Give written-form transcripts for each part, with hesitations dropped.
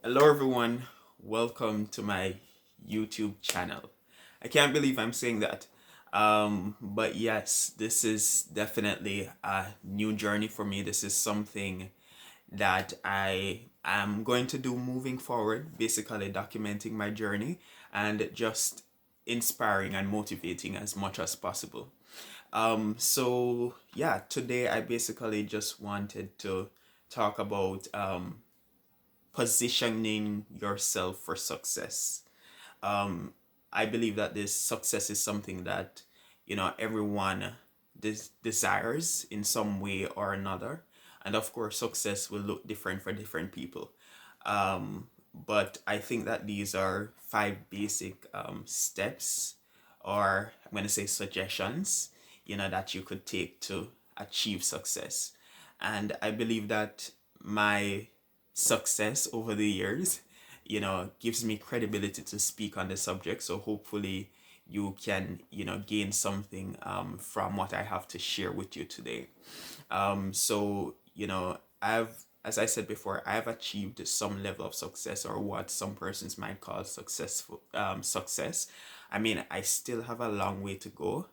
Hello, everyone. Welcome to my YouTube channel. I can't believe I'm saying that. But yes, this is definitely a new journey for me. This is something that I am going to do moving forward, basically documenting my journey and just inspiring and motivating as much as possible. So yeah, today I basically just wanted to talk about positioning yourself for success. Um, I believe that this success is something that everyone desires in some way or another, and of course, success will look different for different people. But I think that these are five basic steps, or I'm going to say suggestions, that you could take to achieve success. And I believe that my success over the years, gives me credibility to speak on the subject. So hopefully you can, gain something from what I have to share with you today. As I said before, I've achieved some level of success, or what some persons might call success. I mean, I still have a long way to go.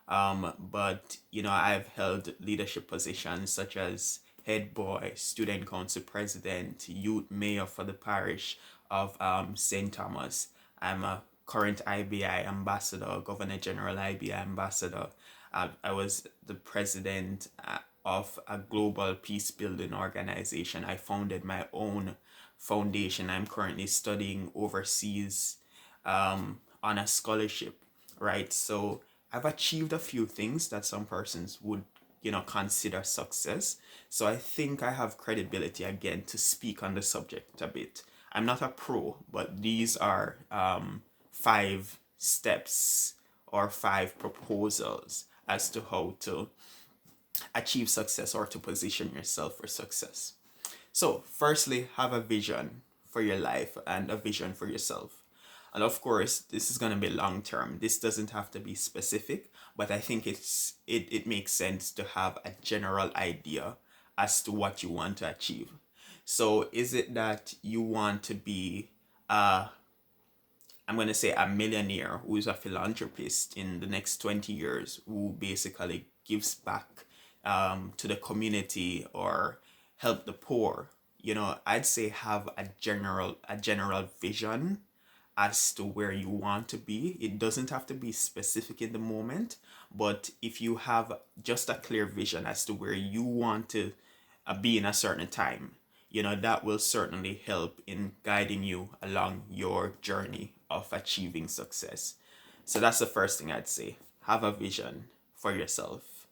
But I've held leadership positions such as head boy, student council president, youth mayor for the parish of St. Thomas. I'm a current IBI ambassador, Governor General IBI ambassador. I was the president of a global peace building organization. I founded my own foundation. I'm currently studying overseas on a scholarship, right? So I've achieved a few things that some persons would, consider success. So I think I have credibility again to speak on the subject a bit. I'm not a pro, but these are five steps or five proposals as to how to achieve success or to position yourself for success. So, firstly, have a vision for your life and a vision for yourself. And of course, this is going to be long term. This doesn't have to be specific, but I think it makes sense to have a general idea as to what you want to achieve. So, is it that you want to be a I'm going to say a millionaire who is a philanthropist in the next 20 years, who basically gives back to the community or help the poor? I'd say have a general vision as to where you want to be. It doesn't have to be specific in the moment, but if you have just a clear vision as to where you want to be in a certain time, that will certainly help in guiding you along your journey of achieving success. So that's the first thing I'd say. Have a vision for yourself.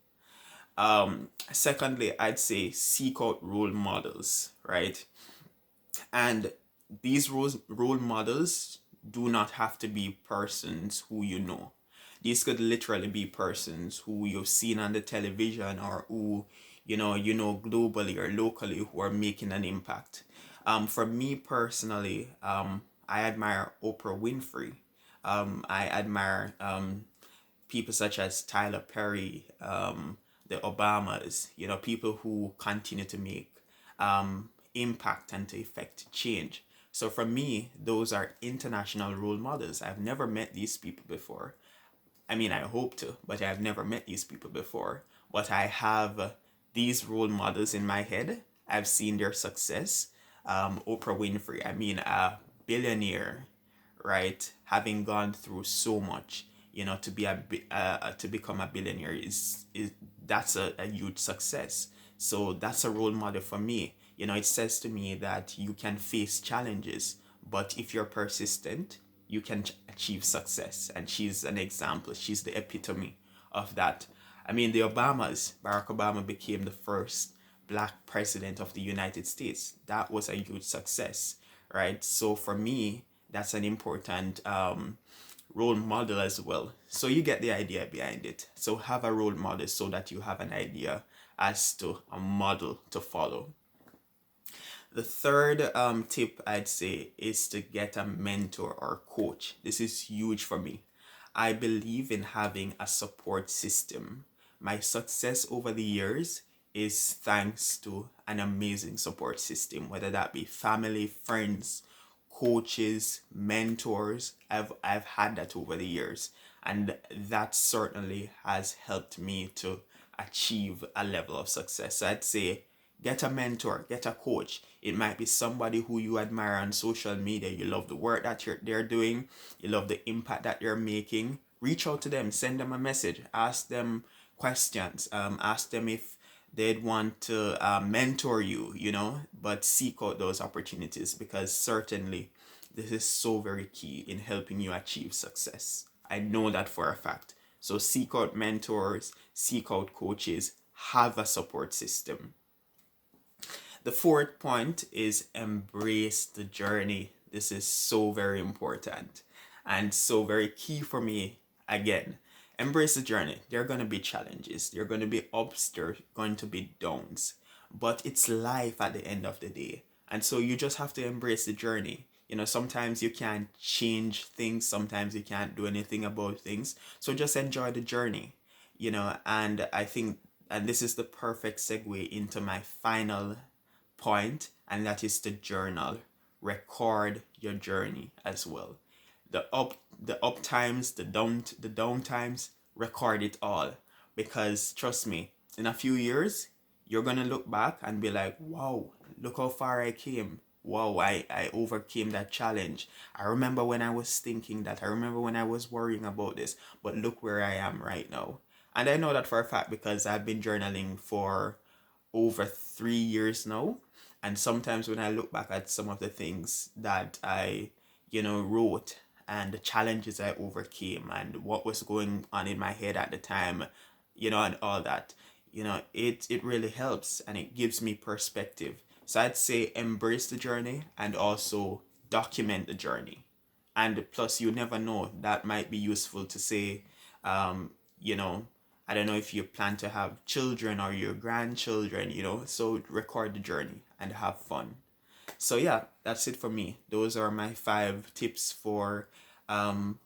Secondly, I'd say seek out role models, right? And these role models do not have to be persons who you know. These could literally be persons who you've seen on the television, or who globally or locally, who are making an impact. For me personally, I admire Oprah Winfrey. I admire people such as Tyler Perry, the Obamas, people who continue to make impact and to effect change. So for me, those are international role models. I've never met these people before. I mean, I hope to, but I've never met these people before. But I have these role models in my head. I've seen their success. Oprah Winfrey, I mean, a billionaire, right? Having gone through so much, to become a billionaire is that's a huge success. So that's a role model for me. It says to me that you can face challenges, but if you're persistent, you can achieve success. And she's an example. She's the epitome of that. I mean, the Obamas, Barack Obama became the first black president of the United States. That was a huge success, right? So for me, that's an important role model as well. So you get the idea behind it. So have a role model so that you have an idea as to a model to follow. The third tip I'd say is to get a mentor or coach. This is huge for me. I believe in having a support system. My success over the years is thanks to an amazing support system, whether that be family, friends, coaches, mentors. I've had that over the years, and that certainly has helped me to achieve a level of success. So I'd say get a mentor, get a coach. It might be somebody who you admire on social media. You love the work that they're doing, you love the impact that they're making. Reach out to them, send them a message, ask them questions, ask them if they'd want to mentor you, but seek out those opportunities, because certainly this is so very key in helping you achieve success. I know that for a fact. So seek out mentors, seek out coaches, have a support system. The fourth point is embrace the journey. This is so very important and so very key for me. Again, embrace the journey. There are going to be challenges, there are going to be ups, there are going to be downs, but it's life at the end of the day. And so you just have to embrace the journey. Sometimes you can't change things, sometimes you can't do anything about things. So just enjoy the journey, and I think, and this is the perfect segue into my final point, and that is to journal. Record your journey as well. The up times, the down times, record it all. Because trust me, in a few years, you're gonna look back and be like, wow, look how far I came. Wow, I overcame that challenge. I remember when I was thinking that. I remember when I was worrying about this. But look where I am right now. And I know that for a fact because I've been journaling for over 3 years now. And sometimes when I look back at some of the things that I, wrote, and the challenges I overcame, and what was going on in my head at the time, and all that, it really helps, and it gives me perspective. So I'd say embrace the journey and also document the journey. And plus, you never know, that might be useful to say, you know, I don't know if you plan to have children or your grandchildren, so record the journey and have fun. So yeah, that's it for me. Those are my 5 tips for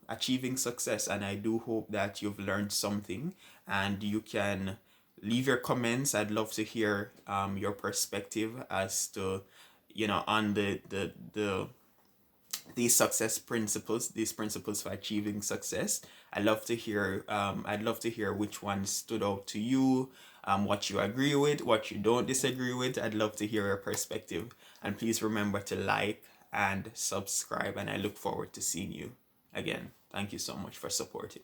achieving success, and I do hope that you've learned something, and you can leave your comments. I'd love to hear your perspective as to, on these success principles, these principles for achieving success. I'd love to hear which one stood out to you, what you agree with, what you don't disagree with. I'd love to hear your perspective. And please remember to like and subscribe. And I look forward to seeing you again. Thank you so much for supporting.